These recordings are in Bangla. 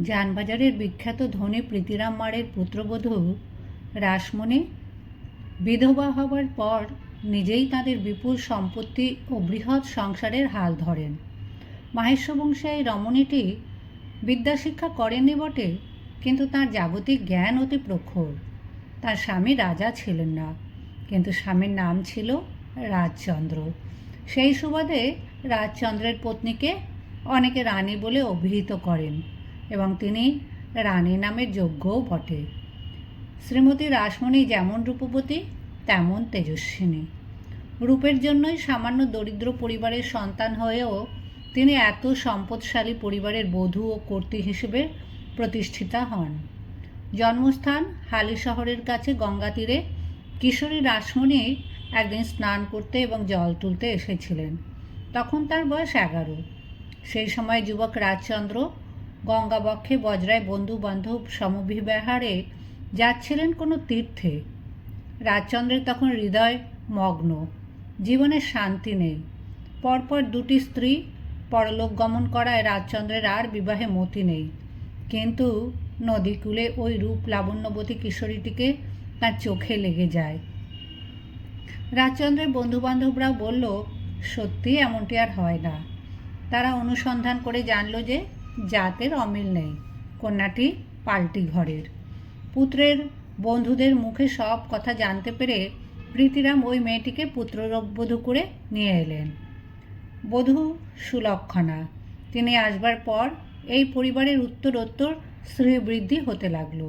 জানবাজারের বিখ্যাত ধনী প্রীতিরাম মারের পুত্রবধূ রাসমণি বিধবা হবার পর নিজেই তাদের বিপুল সম্পত্তি ও বৃহৎ সংসারের হাল ধরেন। মাহেশ্ববংশী এই রমণীটি বিদ্যাশিক্ষা করেননি বটে, কিন্তু তাঁর জাগতিক জ্ঞান অতি প্রখর। তার স্বামী রাজা ছিলেন না, কিন্তু স্বামীর নাম ছিল রাজচন্দ্র। সেই সুবাদে রাজচন্দ্রের পত্নীকে অনেকে রানী বলে অভিহিত করেন এবং তিনি রানী নামের যোগ্যও বটে। শ্রীমতী রাসমণি যেমন রূপবতী তেমন তেজস্বিনী। রূপের জন্যই সামান্য দরিদ্র পরিবারের সন্তান হয়েও তিনি এত সম্পদশালী পরিবারের বধূ ও কর্ত্রী হিসেবে প্রতিষ্ঠিতা হন। জন্মস্থান হালি শহরের কাছে গঙ্গা তীরে কিশোরী রাসমণি একদিন স্নান করতে এবং জল তুলতে এসেছিলেন। তখন তার বয়স 11। সেই সময় যুবক রাজচন্দ্র গঙ্গাবক্ষে বজরায় বন্ধু বান্ধব সমভিব্যাহারে যাচ্ছিলেন কোনো তীর্থে। রাজচন্দ্রের তখন হৃদয় মগ্ন, জীবনে শান্তি নেই। পরপর 2টি স্ত্রী পরলোক গমন করায় রাজচন্দ্রের আর বিবাহে মতি নেই, কিন্তু নদীকূলে ওই রূপ লাবণ্যবতী কিশোরীটিকে তার চোখে লেগে যায়। রাজচন্দ্রের বন্ধুবান্ধবরাও বলল, সত্যি এমনটি আর হয় না। তারা অনুসন্ধান করে জানল যে জাতের অমিল নেই, কন্যাটি পাল্টি ঘরের। পুত্রের বন্ধুদের মুখে সব কথা জানতে পেরে প্রীতিরাম ওই মেয়েটিকে পুত্রবধূ করে নিয়ে এলেন। বধূ সুলক্ষণা। তিনি আসবার পর এই পরিবারের উত্তরোত্তর শ্রীবৃদ্ধি হতে লাগল।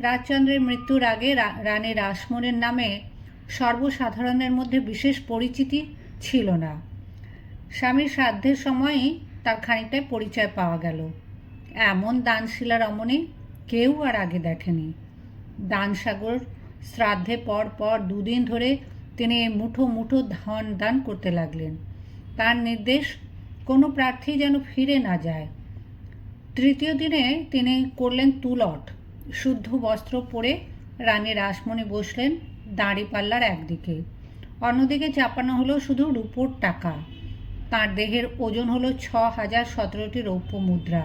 রাজচন্দ্রের মৃত্যুর আগে রানী রাসমণির নামে সর্বসাধারণের মধ্যে বিশেষ পরিচিতি ছিল না। স্বামীর শ্রাদ্ধের সময়ই তার খানিকটায় পরিচয় পাওয়া গেল। এমন দানশীলা রমণী কেউ আর আগে দেখেনি। দানসাগর শ্রাদ্ধে পর 2 দিন ধরে তিনি মুঠো মুঠো ধন দান করতে লাগলেন। তার নির্দেশ কোনো প্রার্থী যেন ফিরে না যায়। 3য় দিনে তিনি করলেন তুলট। শুদ্ধ বস্ত্র পরে রানী রাসমণি বসলেন দাঁড়িপাল্লার একদিকে, অন্যদিকে চাপানো হলো শুধু রূপোর টাকা। তাঁর দেহের ওজন হলো 6017টি রৌপ্য মুদ্রা।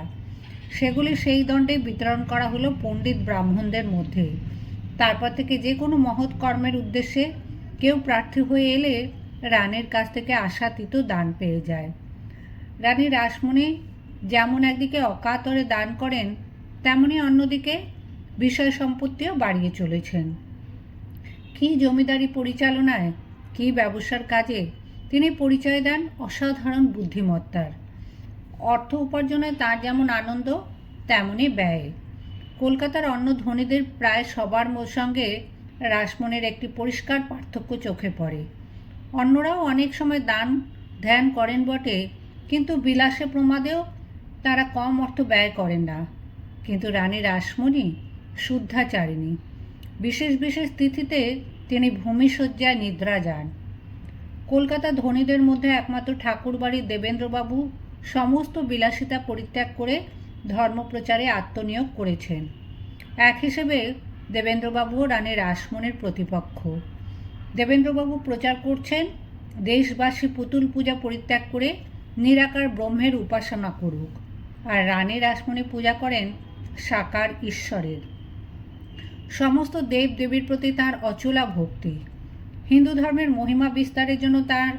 সেগুলি সেই দণ্ডে বিতরণ করা হলো পণ্ডিত ব্রাহ্মণদের মধ্যে। তারপর থেকে যে কোনো মহৎ কর্মের উদ্দেশ্যে কেউ প্রার্থী হয়ে এলে রানীর কাছ থেকে আশাতীত দান পেয়ে যায়। রানী রাসমণি যেমন একদিকে অকাতরে দান করেন, তেমনি অন্যদিকে বিষয় সম্পত্তিও বাড়িয়ে চলেছেন। কী জমিদারি পরিচালনায়, কী ব্যবসার কাজে তিনি পরিচয় দেন অসাধারণ বুদ্ধিমত্তার। অর্থ উপার্জনে তার যেমন আনন্দ, তেমনই ব্যয়। কলকাতার অন্য ধনীদের প্রায় সবার সঙ্গে রাসমণির একটি পরিষ্কার পার্থক্য চোখে পড়ে। অন্যরাও অনেক সময় দান ধ্যান করেন বটে, কিন্তু বিলাসে প্রমাদেও তারা কম অর্থ ব্যয় করেন না। কিন্তু রানী রাসমণি শুদ্ধাচারিণী। বিশেষ বিশেষ তিথিতে তিনি ভূমিশয্যায় নিদ্রা যান। কলকাতা ধনীদের মধ্যে একমাত্র ঠাকুরবাড়ির দেবেন্দ্রবাবু সমস্ত বিলাসিতা পরিত্যাগ করে ধর্মপ্রচারে আত্মনিয়োগ করেছেন। এক হিসেবে দেবেন্দ্রবাবুও রানী রাসমণির প্রতিপক্ষ। দেবেন্দ্রবাবু প্রচার করছেন দেশবাসী পুতুল পূজা পরিত্যাগ করে নিরাকার ব্রহ্মের উপাসনা করুক, আর রানী রাসমণি পূজা করেন সাকার ঈশ্বরের। সমস্ত দেব দেবীর প্রতি তাঁর অচলা ভক্তি। হিন্দু ধর্মের মহিমা বিস্তারের জন্য তার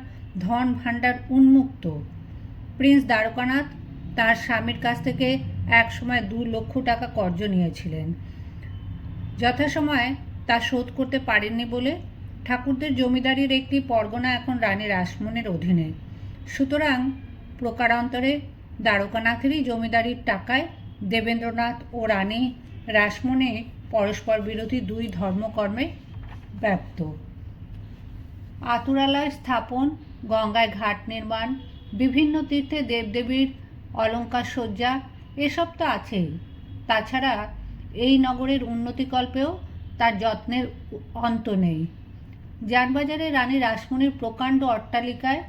ধন ভাণ্ডার উন্মুক্ত। প্রিন্স দ্বারকানাথ তার স্বামীর কাছ থেকে একসময় 2 লক্ষ টাকা কর্জ নিয়েছিলেন। যথাসময়ে তা শোধ করতে পারেননি বলে ঠাকুরদের জমিদারির একটি পরগনা এখন রানী রাসমণির অধীনে। সুতরাং প্রকারান্তরে দ্বারকানাথেরই জমিদারির টাকায় দেবেন্দ্রনাথ ও রানী রাসমণি পরস্পর বিরোধী 2 ধর্মকর্মে ব্যপ্ত। আতুরালয় স্থাপন, গঙ্গায় ঘাট নির্মাণ, বিভিন্ন তীর্থে দেবদেবীর অলঙ্কার সজ্জা, এসব তো আছেই। তাছাড়া এই নগরের উন্নতিকল্পেও তার যত্নের অন্ত নেই। জানবাজারে রানী রাসমণির প্রকাণ্ড অট্টালিকায়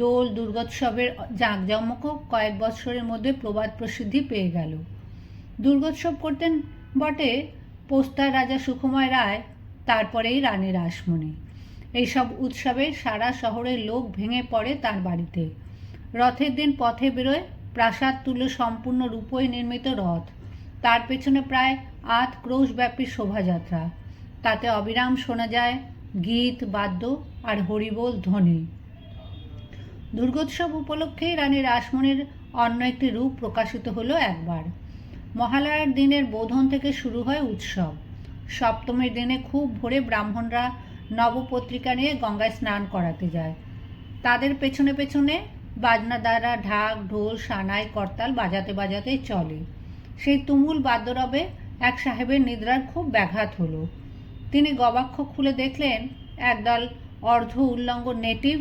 দোল দুর্গোৎসবের জাঁকজমকও কয়েক বৎসরের মধ্যে প্রবাদ প্রসিদ্ধি পেয়ে গেল। দুর্গোৎসব করতেন বটে পোস্তার রাজা সুকুমার রায়, তারপরেই রানী রাসমণি। এইসব উৎসবে সারা শহরের লোক ভেঙে পড়ে তার বাড়িতে। রথের দিন পথে বেরোয় প্রাসাদ তুল্য সম্পূর্ণ রূপোয় নির্মিত রথ, তার পেছনে প্রায় 8 ক্রোশ ব্যাপী শোভাযাত্রা। তাতে অবিরাম শোনা যায় গীত, বাদ্য আর হরিবোল ধ্বনি। দুর্গোৎসব উপলক্ষেই রানী রাসমণির অন্য একটি রূপ প্রকাশিত হলো একবার। মহালয়ার দিনের বোধন থেকে শুরু হয় উৎসব। সপ্তমীর দিনে খুব ভোরে ব্রাহ্মণরা নবপত্রিকা নিয়ে গঙ্গায় স্নান করাতে যায়। তাদের পেছনে পেছনে বাজনা দ্বারা ঢাক, ঢোল, সানাই, করতাল বাজাতে বাজাতে চলে। সেই তুমুল বাদ্যরবে এক সাহেবের নিদ্রার খুব ব্যাঘাত হলো। তিনি গবাক্ষ খুলে দেখলেন একদল অর্ধ উল্লঙ্গ নেটিভ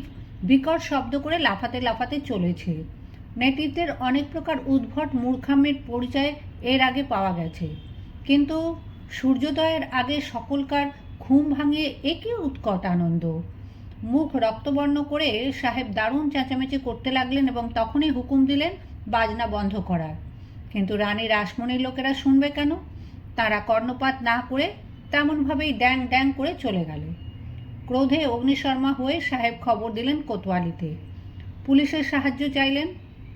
বিকট শব্দ করে লাফাতে লাফাতে চলেছে। নেটিভদের অনেক প্রকার উদ্ভট মূর্খামির পরিচয় এর আগে পাওয়া গেছে, কিন্তু সূর্যোদয়ের আগে সকলকার ঘুম ভাঙিয়ে একই উৎকট আনন্দ। মুখ রক্তবর্ণ করে সাহেব দারুণ চেঁচামেচি করতে লাগলেন এবং তখনই হুকুম দিলেন বাজনা বন্ধ করার। কিন্তু রানী রাসমণির লোকেরা শুনবে কেন? তারা কর্ণপাত না করে তেমনভাবেই ড্যাং ড্যাং করে চলে গেল। ক্রোধে অগ্নিশর্মা হয়ে সাহেব খবর দিলেন কোতোয়ালিতে। পুলিশের সাহায্য চাইলেন,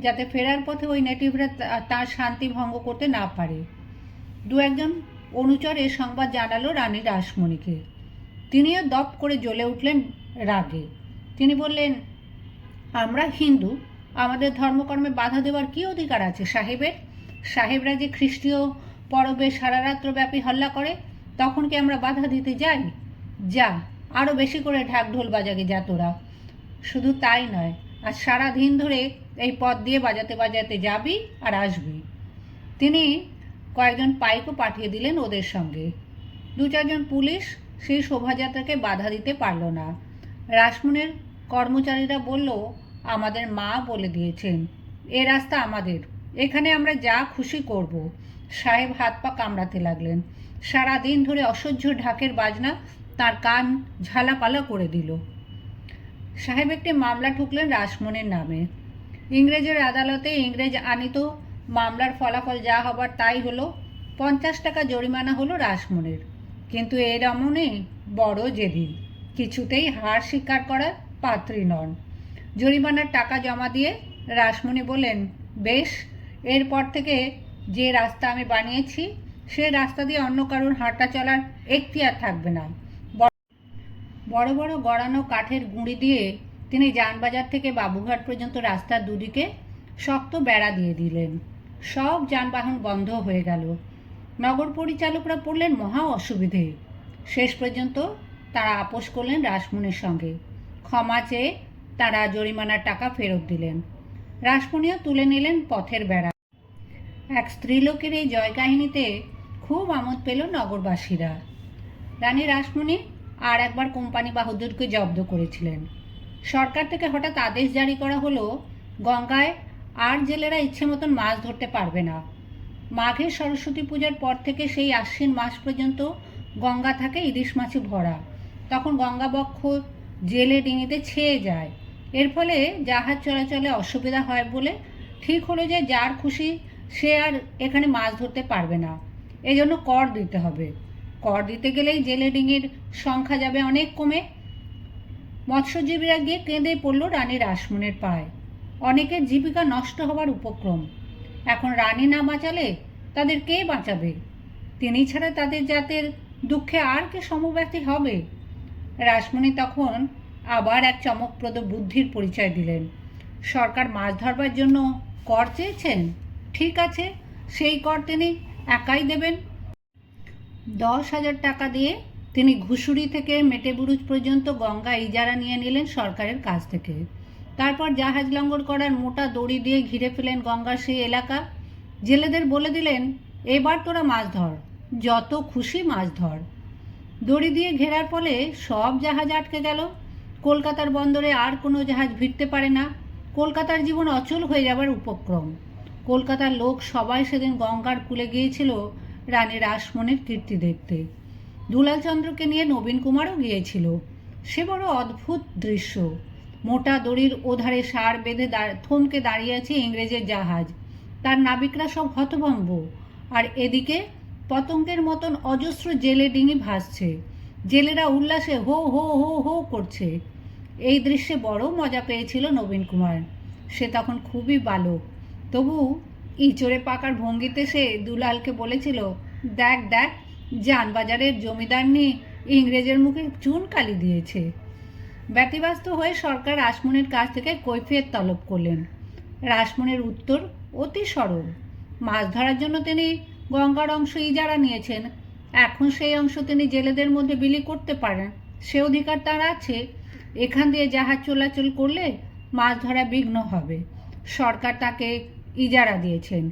যাতে ফেরার পথে ওই নেটিভরা তার শান্তি ভঙ্গ করতে না পারে। দু একজন অনুচর এ সংবাদ জানালো রানী রাসমণিকে। তিনিও দপ করে জ্বলে উঠলেন রাগে। তিনি বললেন, আমরা হিন্দু, আমাদের ধর্মকর্মে বাধা দেওয়ার কী অধিকার আছে সাহেবের? সাহেবরা যে খ্রিস্টীয় পরবে সারা রাত্রব্যাপী হল্লা করে, তখন কি আমরা বাধা দিতে যাই? যা, আরও বেশি করে ঢাক ঢোল বাজাগে যা তোরা। শুধু তাই নয়, আজ সারা দিন ধরে এই পথ দিয়ে বাজাতে বাজাতে যাবি আর আসবি। তিনি কয়েকজন পাইকও পাঠিয়ে দিলেন ওদের সঙ্গে। 2-4জন পুলিশ সেই শোভাযাত্রাকে বাধা দিতে পারল না। রাসমণির কর্মচারীরা বলল, আমাদের মা বলে দিয়েছেন এ রাস্তা আমাদের, এখানে আমরা যা খুশি করব। সাহেব হাত পা কামড়াতে লাগলেন। সারা দিন ধরে অসহ্য ঢাকের বাজনা তার কান ঝালাপালা করে দিল। সাহেব একটি মামলা ঠুকলেন রাসমণির নামে। ইংরেজের আদালতে ইংরেজ আনিত মামলার ফলাফল যা হবার তাই হলো। 50 টাকা জরিমানা হলো রাসমণির। কিন্তু এ রমণী বড় জেদি, কিছুতেই হার স্বীকার করার পাত্রী নন। জরিমানার টাকা জমা দিয়ে রাসমণি বললেন, বেশ, এরপর থেকে যে রাস্তা আমি বানিয়েছি সে রাস্তা দিয়ে অন্য কারোর হাঁটা চলার এখতিয়ার থাকবে না। বড় বড় গড়ানো কাঠের গুঁড়ি দিয়ে তিনি যানবাজার থেকে বাবুঘাট পর্যন্ত রাস্তার দুদিকে শক্ত বেড়া দিয়ে দিলেন। সব যানবাহন বন্ধ হয়ে গেল। নগর পরিচালকরা পড়লেন মহা অসুবিধে। শেষ পর্যন্ত তারা আপোষ করলেন রাসমণির সঙ্গে। ক্ষমা চেয়ে তারা জরিমানার টাকা ফেরত দিলেন। রাসমণিও তুলে নিলেন পথের বেড়া। এক স্ত্রীলোকের এই জয় কাহিনীতে খুব আমোদ পেল নগরবাসীরা। রানী রাসমণি আর একবার কোম্পানি বাহাদুরকে জব্দ করেছিলেন। সরকার থেকে হঠাৎ আদেশ জারি করা হলো, গঙ্গায় আর জেলেরা ইচ্ছে মতন মাছ ধরতে পারবে না। মাঘের সরস্বতী পূজার পর থেকে সেই আশ্বিন মাস পর্যন্ত গঙ্গা থাকে ইলিশ মাছে ভরা। তখন গঙ্গাবক্ষ জেলে ডিঙিতে ছেয়ে যায়। এর ফলে জাহাজ চলাচলে অসুবিধা হয় বলে ঠিক হলো যে যার খুশি সে আর এখানে মাছ ধরতে পারবে না। এজন্য কর দিতে হবে। কর দিতে গেলেই জেলে ডিঙির সংখ্যা যাবে অনেক কমে। মৎস্যজীবীরা গিয়ে কেঁদে পড়ল রানী রাসমণির পায়ে। অনেকের জীবিকা নষ্ট হবার উপক্রম। এখন রানী না বাঁচালে তাদের কে বাঁচাবে? তিনি ছাড়া তাদের জাতের দুঃখে আর কে সমব্যথী হবে? রাসমণি তখন আবার এক চমকপ্রদ বুদ্ধির পরিচয় দিলেন। সরকার মাছ ধরবার জন্য কর চেয়েছেন, ঠিক আছে, সেই কর তিনি একাই দেবেন। 10,000 টাকা দিয়ে তিনি ঘুষুরি থেকে মেটেবুরুজ পর্যন্ত গঙ্গা ইজারা নিয়ে নিলেন সরকারের কাছ থেকে। তারপর জাহাজ লঙ্গর করার মোটা দড়ি দিয়ে ঘিরে ফেলেন গঙ্গার সেই এলাকা। জেলেদের বলে দিলেন, এবার তোরা মাছ ধর, যত খুশি মাছ ধর। দড়ি দিয়ে ঘেরার ফলে সব জাহাজ আটকে গেল। কলকাতার বন্দরে আর কোনো জাহাজ ভিড়তে পারে না। কলকাতার জীবন অচল হয়ে যাবার উপক্রম। কলকাতার লোক সবাই সেদিন গঙ্গার কূলে গিয়েছিল রানী রাসমণির কীর্তি দেখতে। দুলালচন্দ্রকে নিয়ে নবীন কুমারও গিয়েছিল। সে বড় অদ্ভুত দৃশ্য। মোটা দড়ির ওধারে সার বেঁধে থমকে দাঁড়িয়ে আছে ইংরেজের জাহাজ। তার নাবিকরা সব হতভম্ব, আর এদিকে পতঙ্গের মতন অজস্র জেলে ডিঙি ভাসছে। জেলেরা উল্লাসে হো হো হো হো করছে। এই দৃশ্যে বড় মজা পেয়েছিল নবীন কুমার। সে তখন খুবই বালক। তবু ইঁচড়ে পাকার ভঙ্গিতে সে দুলালকে বলেছিল, দেখ দেখ, জানবাজারের জমিদার নিয়ে ইংরেজের মুখে চুন কালি দিয়েছে। ব্যতিব্যস্ত হয়ে সরকার রাসমণির কাছ থেকে কৈফিয়ত তলব করলেন। রাসমণির উত্তর অতি সরল। মাছ ধরার জন্য তিনি গঙ্গার অংশ ইজারা নিয়েছেন। এখন সেই অংশ তিনি জেলেদের মধ্যে বিলি করতে পারেন, সে অধিকার তার আছে। এখান দিয়ে জাহাজ চলাচল করলে মাছ ধরা বিঘ্ন হবে। সরকার তাকে ইজারা দিয়েছেন,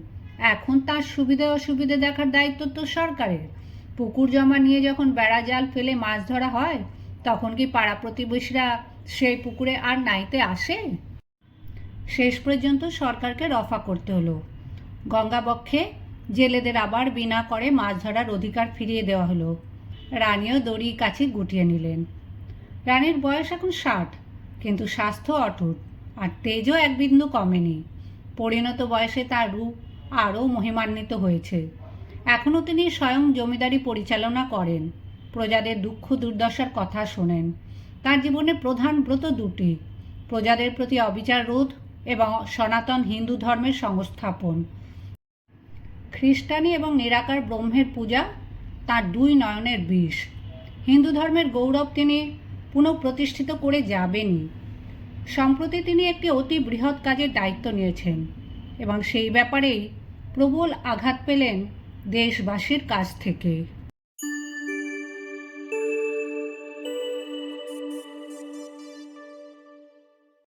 এখন তার সুবিধে অসুবিধে দেখার দায়িত্ব তো সরকারের। পুকুর জমা নিয়ে যখন বেড়া জাল ফেলে মাছ ধরা হয়, তখন কি পাড়া প্রতিবেশীরা সেই পুকুরে আর নাইতে আসে? শেষ পর্যন্ত সরকারকে রফা করতে হলো। গঙ্গাবক্ষে জেলেদের আবার বিনা করে মাছ ধরার অধিকার ফিরিয়ে দেওয়া হলো। রানীও দড়ি কাছে গুটিয়ে নিলেন। রানীর বয়স এখন 60, কিন্তু স্বাস্থ্য অটুট আর তেজও এক বিন্দু কমেনি। পরিণত বয়সে তার রূপ আরও মহিমান্বিত হয়েছে। এখনও তিনি স্বয়ং জমিদারি পরিচালনা করেন, প্রজাদের দুঃখ দুর্দশার কথা শোনেন। তার জীবনের প্রধান ব্রত দুটি: প্রজাদের প্রতি অবিচার রোধ এবং সনাতন হিন্দু ধর্মের সংস্থাপন। খ্রিস্টানি এবং নিরাকার ব্রহ্মের পূজা তার দুই নয়নের বিষ। হিন্দু ধর্মের গৌরব তিনি পুনঃপ্রতিষ্ঠিত করে যাবেনই। সম্প্রতি তিনি একটি অতি বৃহৎ কাজের দায়িত্ব নিয়েছেন এবং সেই ব্যাপারেই প্রবল আঘাত পেলেন দেশবাসীর কাছ থেকে।